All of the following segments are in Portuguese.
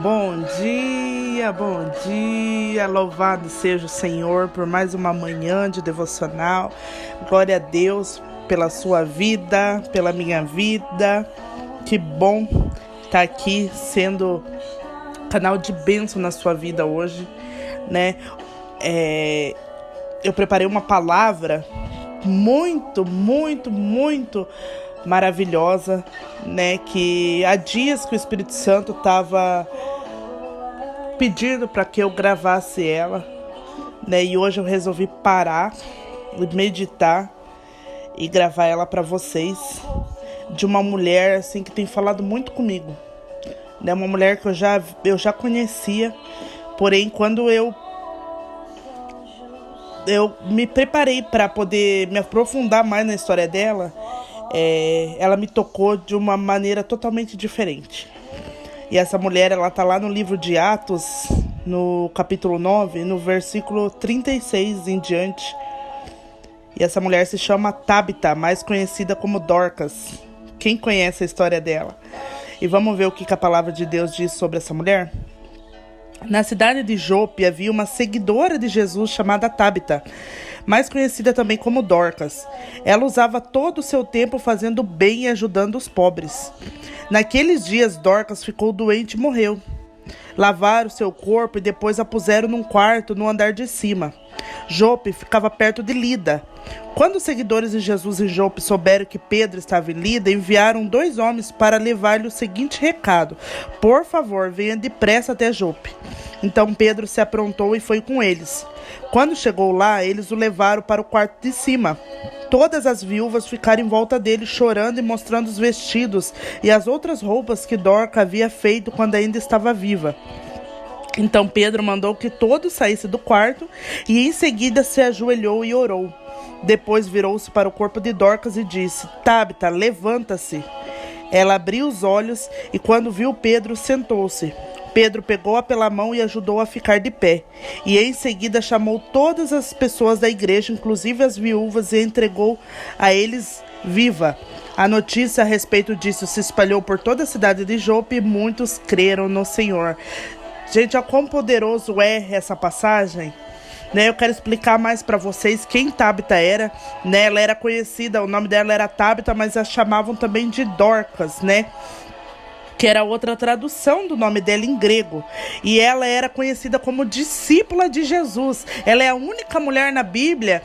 Bom dia, louvado seja o Senhor por mais uma manhã de devocional. Glória a Deus pela sua vida, pela minha vida. Que bom estar aqui sendo canal de bênção na sua vida hoje, né? Eu preparei uma palavra muito maravilhosa, né? Que há dias que o Espírito Santo estava pedindo para que eu gravasse ela, né? E hoje eu resolvi parar e meditar e gravar ela para vocês, de uma mulher assim que tem falado muito comigo, né? Uma mulher que eu já conhecia, porém quando eu me preparei para poder me aprofundar mais na história dela, ela me tocou de uma maneira totalmente diferente. E essa mulher, ela tá lá no livro de Atos, no capítulo 9, no versículo 36 em diante. E essa mulher se chama Tabita, mais conhecida como Dorcas. Quem conhece a história dela? E vamos ver o que a palavra de Deus diz sobre essa mulher? Na cidade de Jope havia uma seguidora de Jesus chamada Tabita, mais conhecida também como Dorcas. Ela usava todo o seu tempo fazendo bem e ajudando os pobres. Naqueles dias, Dorcas ficou doente e morreu. Lavaram seu corpo e depois a puseram num quarto no andar de cima. Jope ficava perto de Lida. Quando os seguidores de Jesus em Jope souberam que Pedro estava em Lida, enviaram 2 homens para levar-lhe o seguinte recado: por favor, venha depressa até Jope. Então Pedro se aprontou e foi com eles. Quando chegou lá, eles o levaram para o quarto de cima. Todas as viúvas ficaram em volta dele, chorando e mostrando os vestidos e as outras roupas que Dorcas havia feito quando ainda estava viva. Então Pedro mandou que todos saíssem do quarto e em seguida se ajoelhou e orou. Depois virou-se para o corpo de Dorcas e disse: Tabita, levanta-se. Ela abriu os olhos e quando viu Pedro, sentou-se. Pedro pegou-a pela mão e ajudou-a a ficar de pé. E em seguida chamou todas as pessoas da igreja, inclusive as viúvas, e entregou a eles viva. A notícia a respeito disso se espalhou por toda a cidade de Jope e muitos creram no Senhor. Gente, olha quão poderoso é essa passagem, né? Eu quero explicar mais para vocês quem Tabita era, né? Ela era conhecida, o nome dela era Tabita, mas a chamavam também de Dorcas, né? Que era outra tradução do nome dela em grego. E ela era conhecida como discípula de Jesus. Ela é a única mulher na Bíblia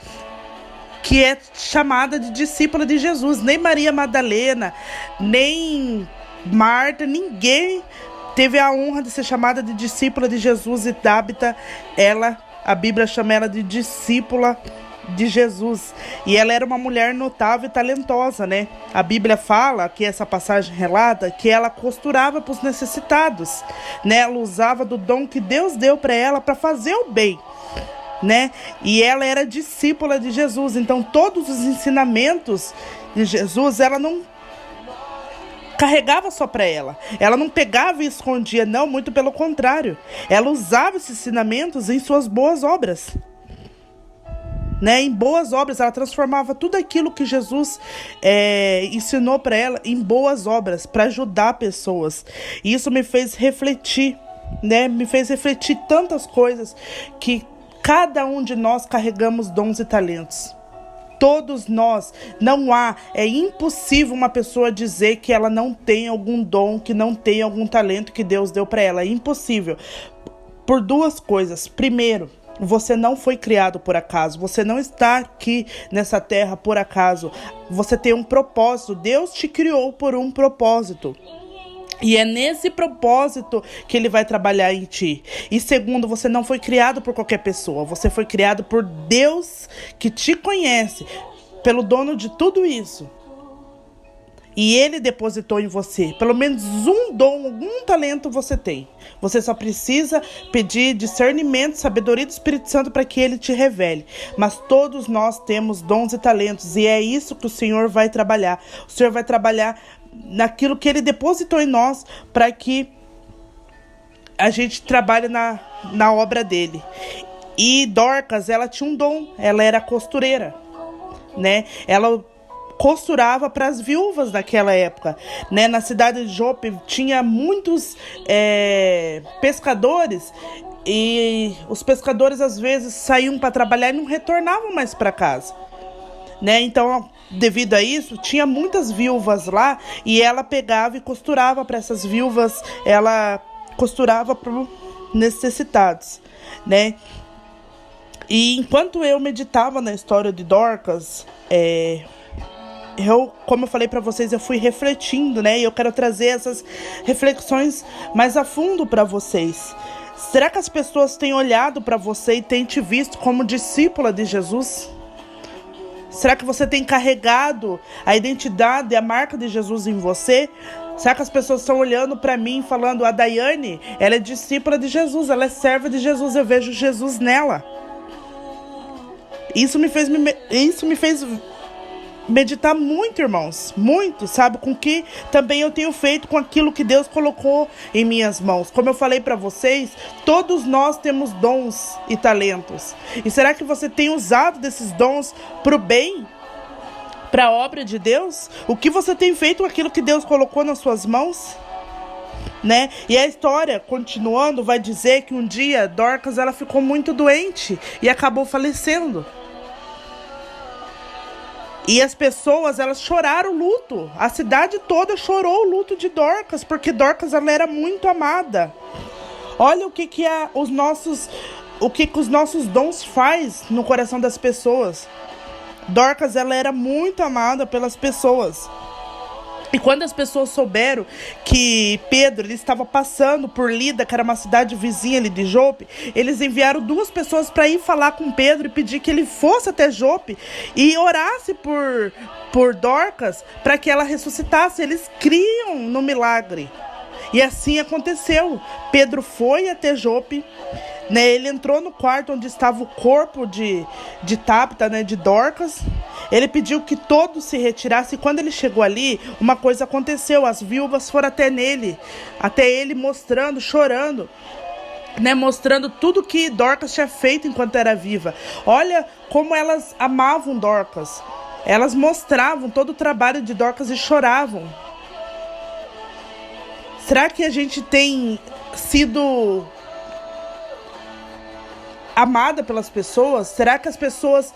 que é chamada de discípula de Jesus. Nem Maria Madalena, nem Marta, ninguém teve a honra de ser chamada de discípula de Jesus. E Tabita, a Bíblia chama ela de discípula de Jesus. E ela era uma mulher notável e talentosa, né? A Bíblia fala, que essa passagem relata, que ela costurava para os necessitados, né? Ela usava do dom que Deus deu para ela para fazer o bem, né? E ela era discípula de Jesus. Então todos os ensinamentos de Jesus, ela não carregava só para ela. Ela não pegava e escondia, não, muito pelo contrário. Ela usava esses ensinamentos em suas boas obras, né? Em boas obras, ela transformava tudo aquilo que Jesus ensinou para ela em boas obras, para ajudar pessoas. E isso me fez refletir, né? Me fez refletir tantas coisas, que cada um de nós carregamos dons e talentos. Todos nós, é impossível uma pessoa dizer que ela não tem algum dom, que não tem algum talento que Deus deu para ela. É impossível. Por 2 coisas. Primeiro, você não foi criado por acaso. Você não está aqui nessa terra por acaso. Você tem um propósito. Deus te criou por um propósito. E é nesse propósito que ele vai trabalhar em ti. E segundo, você não foi criado por qualquer pessoa. Você foi criado por Deus, que te conhece, pelo dono de tudo isso. E ele depositou em você pelo menos um dom, algum talento você tem. Você só precisa pedir discernimento, sabedoria do Espírito Santo para que ele te revele. Mas todos nós temos dons e talentos, e é isso que o Senhor vai trabalhar. O Senhor vai trabalhar naquilo que ele depositou em nós, para que a gente trabalhe na obra dele. E Dorcas, ela tinha um dom, ela era costureira, né? Ela costurava para as viúvas daquela época, né? Na cidade de Jope tinha muitos pescadores, e os pescadores às vezes saíam para trabalhar e não retornavam mais para casa, né? Então, devido a isso, tinha muitas viúvas lá, e ela pegava e costurava para essas viúvas, ela costurava para necessitados, né? E enquanto eu meditava na história de Dorcas, como eu falei para vocês, eu fui refletindo, né? E eu quero trazer essas reflexões mais a fundo para vocês. Será que as pessoas têm olhado para você e têm te visto como discípula de Jesus? Será que você tem carregado a identidade e a marca de Jesus em você? Será que as pessoas estão olhando para mim e falando: a Daiane, ela é discípula de Jesus, ela é serva de Jesus, eu vejo Jesus nela? Isso me fez meditar muito, irmãos, muito, sabe? Com que também eu tenho feito com aquilo que Deus colocou em minhas mãos. Como eu falei para vocês, todos nós temos dons e talentos. E será que você tem usado desses dons para o bem? Para a obra de Deus? O que você tem feito com aquilo que Deus colocou nas suas mãos? Né? E a história, continuando, vai dizer que um dia Dorcas ela ficou muito doente e acabou falecendo. E as pessoas, elas choraram o luto. A cidade toda chorou o luto de Dorcas, porque Dorcas ela era muito amada. Olha o que os nossos dons faz no coração das pessoas. Dorcas ela era muito amada pelas pessoas. E quando as pessoas souberam que Pedro ele estava passando por Lida, que era uma cidade vizinha ali de Jope, eles enviaram 2 pessoas para ir falar com Pedro e pedir que ele fosse até Jope e orasse por Dorcas para que ela ressuscitasse. Eles criam no milagre. E assim aconteceu. Pedro foi até Jope, né? Ele entrou no quarto onde estava o corpo de Tabita, né? De Dorcas. Ele pediu que todos se retirassem. E quando ele chegou ali, uma coisa aconteceu. As viúvas foram até ele, mostrando, chorando, né? Mostrando tudo que Dorcas tinha feito enquanto era viva. Olha como elas amavam Dorcas. Elas mostravam todo o trabalho de Dorcas e choravam. Será que a gente tem sido amada pelas pessoas? Será que as pessoas,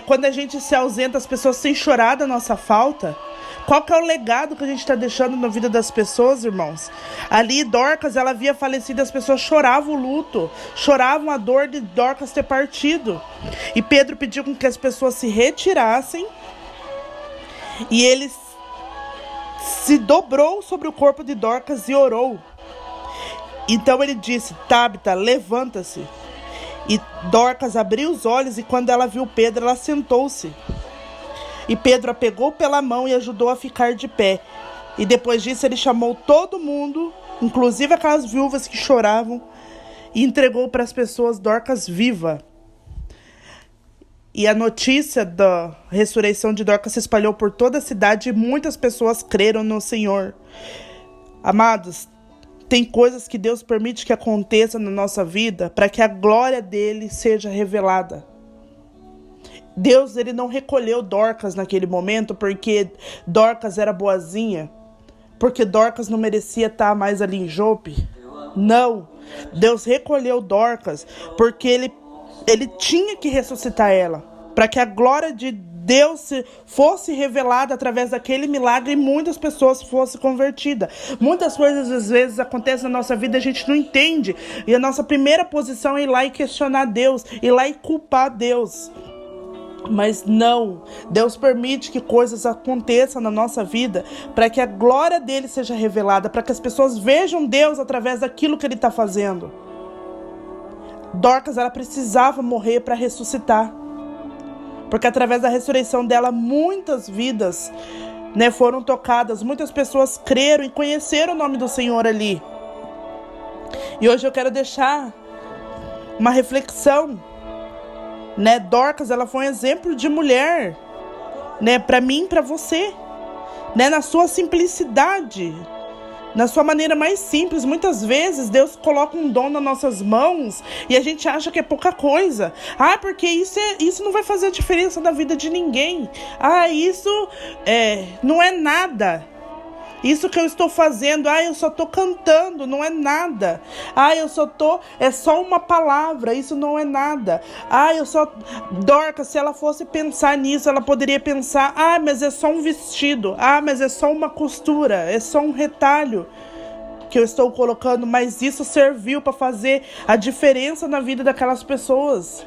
quando a gente se ausenta, as pessoas têm chorado a nossa falta? Qual que é o legado que a gente está deixando na vida das pessoas, irmãos? Ali, Dorcas, ela havia falecido, as pessoas choravam o luto, choravam a dor de Dorcas ter partido. E Pedro pediu com que as pessoas se retirassem, e ele se dobrou sobre o corpo de Dorcas e orou. Então ele disse: Tabita, levanta-se. E Dorcas abriu os olhos, e quando ela viu Pedro, ela sentou-se. E Pedro a pegou pela mão e ajudou a ficar de pé. E depois disso ele chamou todo mundo, inclusive aquelas viúvas que choravam, e entregou para as pessoas Dorcas viva. E a notícia da ressurreição de Dorcas se espalhou por toda a cidade e muitas pessoas creram no Senhor. Amados, tem coisas que Deus permite que aconteçam na nossa vida para que a glória dele seja revelada. Deus ele não recolheu Dorcas naquele momento porque Dorcas era boazinha, porque Dorcas não merecia estar mais ali em Jope. Não, Deus recolheu Dorcas porque ele tinha que ressuscitar ela, para que a glória de Deus fosse revelada através daquele milagre e muitas pessoas fossem convertidas. Muitas coisas às vezes acontecem na nossa vida e a gente não entende. E a nossa primeira posição é ir lá e questionar Deus, ir lá e culpar Deus. Mas não, Deus permite que coisas aconteçam na nossa vida para que a glória dele seja revelada, para que as pessoas vejam Deus através daquilo que ele está fazendo. Dorcas, ela precisava morrer para ressuscitar, porque através da ressurreição dela muitas vidas, né, foram tocadas, muitas pessoas creram e conheceram o nome do Senhor ali. E hoje eu quero deixar uma reflexão, né? Dorcas, ela foi um exemplo de mulher, né, para mim e para você, né, na sua simplicidade, Na sua maneira mais simples. Muitas vezes Deus coloca um dom nas nossas mãos e a gente acha que é pouca coisa. Porque isso não vai fazer a diferença na vida de ninguém. Isso não é nada. Isso que eu estou fazendo, eu só estou cantando, não é nada. É só uma palavra, isso não é nada. Dorcas, se ela fosse pensar nisso, ela poderia pensar, mas é só um vestido. Mas é só uma costura, é só um retalho que eu estou colocando. Mas isso serviu para fazer a diferença na vida daquelas pessoas.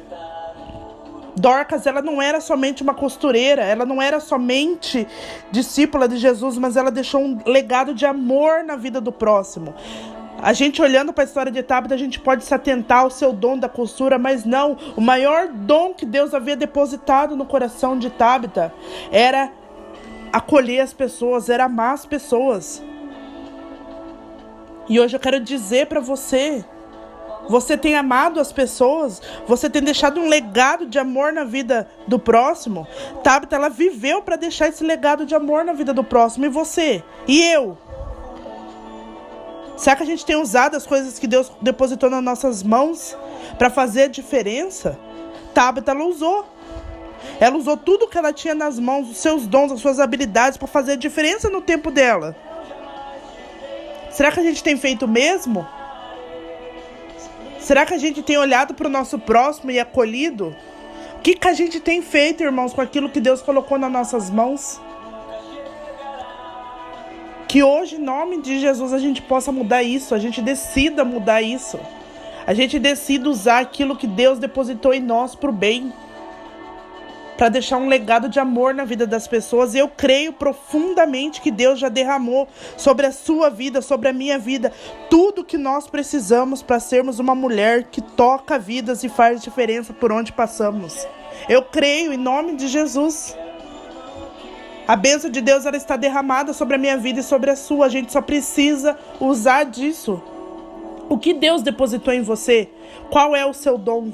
Dorcas, ela não era somente uma costureira, ela não era somente discípula de Jesus, mas ela deixou um legado de amor na vida do próximo. A gente olhando para a história de Tabita, a gente pode se atentar ao seu dom da costura, mas não. O maior dom que Deus havia depositado no coração de Tabita era acolher as pessoas, era amar as pessoas. E hoje eu quero dizer para você, você tem amado as pessoas? Você tem deixado um legado de amor na vida do próximo? Tabita, ela viveu para deixar esse legado de amor na vida do próximo. E você? E eu? Será que a gente tem usado as coisas que Deus depositou nas nossas mãos para fazer a diferença? Tabita, ela usou. Ela usou tudo que ela tinha nas mãos, os seus dons, as suas habilidades para fazer a diferença no tempo dela. Será que a gente tem feito o mesmo? Será que a gente tem olhado para o nosso próximo e acolhido? O que a gente tem feito, irmãos, com aquilo que Deus colocou nas nossas mãos? Que hoje, em nome de Jesus, a gente possa mudar isso, a gente decida mudar isso. A gente decida usar aquilo que Deus depositou em nós para o bem, para deixar um legado de amor na vida das pessoas. E eu creio profundamente que Deus já derramou sobre a sua vida, sobre a minha vida, tudo que nós precisamos para sermos uma mulher que toca vidas e faz diferença por onde passamos. Eu creio em nome de Jesus. A bênção de Deus, ela está derramada sobre a minha vida e sobre a sua. A gente só precisa usar disso. O que Deus depositou em você? Qual é o seu dom?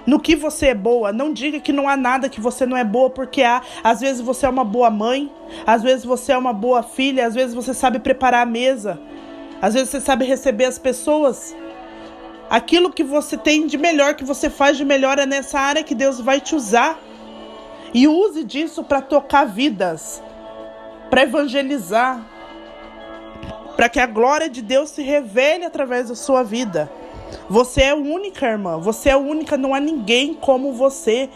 No que você é boa? Não diga que não há nada que você não é boa, porque há. Às vezes você é uma boa mãe, às vezes você é uma boa filha, às vezes você sabe preparar a mesa, às vezes você sabe receber as pessoas. Aquilo que você tem de melhor, que você faz de melhor, é nessa área que Deus vai te usar. E use disso para tocar vidas, para evangelizar, para que a glória de Deus se revele através da sua vida. Você é única, irmã. Você é única, não há ninguém como você.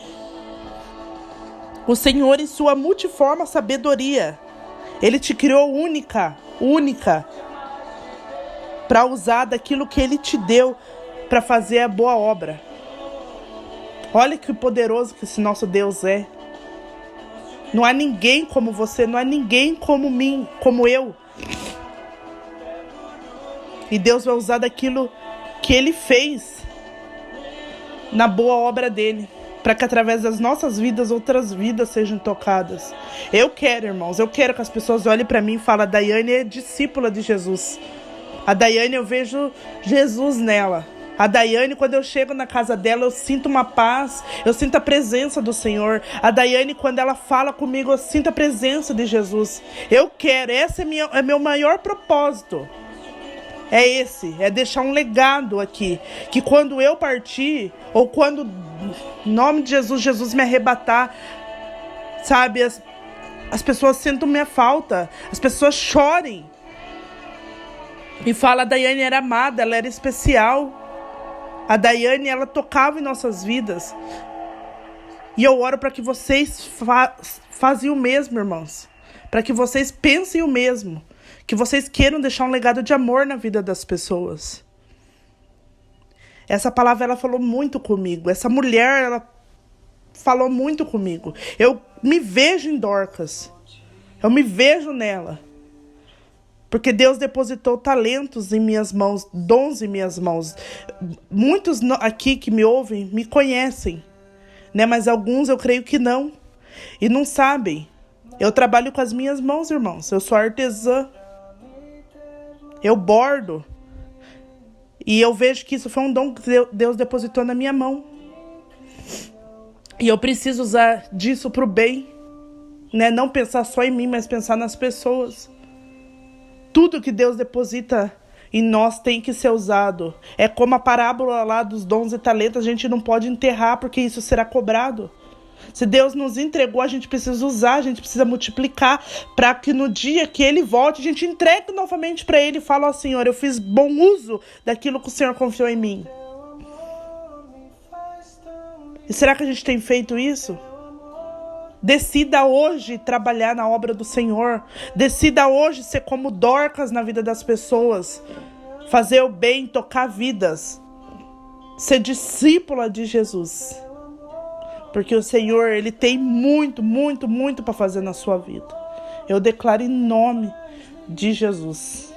O Senhor, em sua multiforme sabedoria, Ele te criou única, para usar daquilo que Ele te deu para fazer a boa obra. Olha que poderoso que esse nosso Deus é. Não há ninguém como você, não há ninguém como mim, como eu. E Deus vai usar daquilo que Ele fez na boa obra dEle, para que através das nossas vidas, outras vidas sejam tocadas. Eu quero, irmãos, eu quero que as pessoas olhem para mim e falem: a Daiane é discípula de Jesus. A Daiane, eu vejo Jesus nela. A Daiane, quando eu chego na casa dela, eu sinto uma paz, eu sinto a presença do Senhor. A Daiane, quando ela fala comigo, eu sinto a presença de Jesus. Eu quero, esse é meu maior propósito. É deixar um legado aqui, que quando eu partir, ou quando, em nome de Jesus me arrebatar, sabe, as pessoas sintam minha falta, as pessoas chorem, e falam: a Daiane era amada, ela era especial, a Daiane, ela tocava em nossas vidas. E eu oro para que vocês façam o mesmo, irmãos, para que vocês pensem o mesmo, que vocês queiram deixar um legado de amor na vida das pessoas. Essa palavra, ela falou muito comigo. Essa mulher, ela falou muito comigo. Eu me vejo em Dorcas. Eu me vejo nela. Porque Deus depositou talentos em minhas mãos, dons em minhas mãos. Muitos aqui que me ouvem me conhecem, né? Mas alguns eu creio que não. E não sabem. Eu trabalho com as minhas mãos, irmãos. Eu sou artesã. Eu bordo. E eu vejo que isso foi um dom que Deus depositou na minha mão. E eu preciso usar disso para o bem, né? Não pensar só em mim, mas pensar nas pessoas. Tudo que Deus deposita em nós tem que ser usado. É como a parábola lá dos dons e talentos, a gente não pode enterrar porque isso será cobrado. Se Deus nos entregou, a gente precisa usar, a gente precisa multiplicar para que no dia que Ele volte, a gente entregue novamente para Ele e fale: ó Senhor, eu fiz bom uso daquilo que o Senhor confiou em mim. E será que a gente tem feito isso? Decida hoje trabalhar na obra do Senhor. Decida hoje ser como Dorcas na vida das pessoas. Fazer o bem, tocar vidas. Ser discípula de Jesus. Porque o Senhor, Ele tem muito, muito, muito para fazer na sua vida. Eu declaro em nome de Jesus.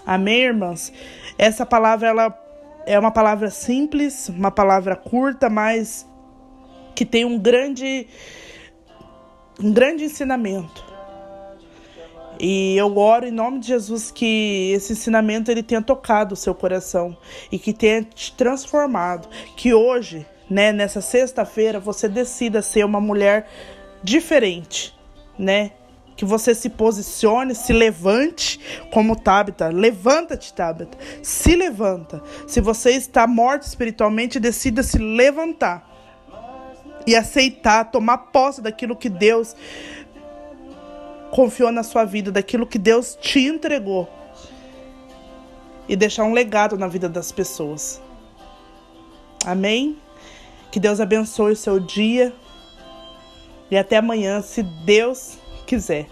Amém, irmãs? Essa palavra, ela é uma palavra simples, uma palavra curta, mas que tem um grande ensinamento. E eu oro em nome de Jesus que esse ensinamento ele tenha tocado o seu coração e que tenha te transformado. Que hoje, né, nessa sexta-feira, você decida ser uma mulher diferente, né? Que você se posicione, se levante como Tábita. Levanta-te, Tábita. Se levanta. Se você está morto espiritualmente, decida se levantar e aceitar, tomar posse daquilo que Deus confiou na sua vida, daquilo que Deus te entregou e deixar um legado na vida das pessoas. Amém? Que Deus abençoe o seu dia e até amanhã, se Deus quiser.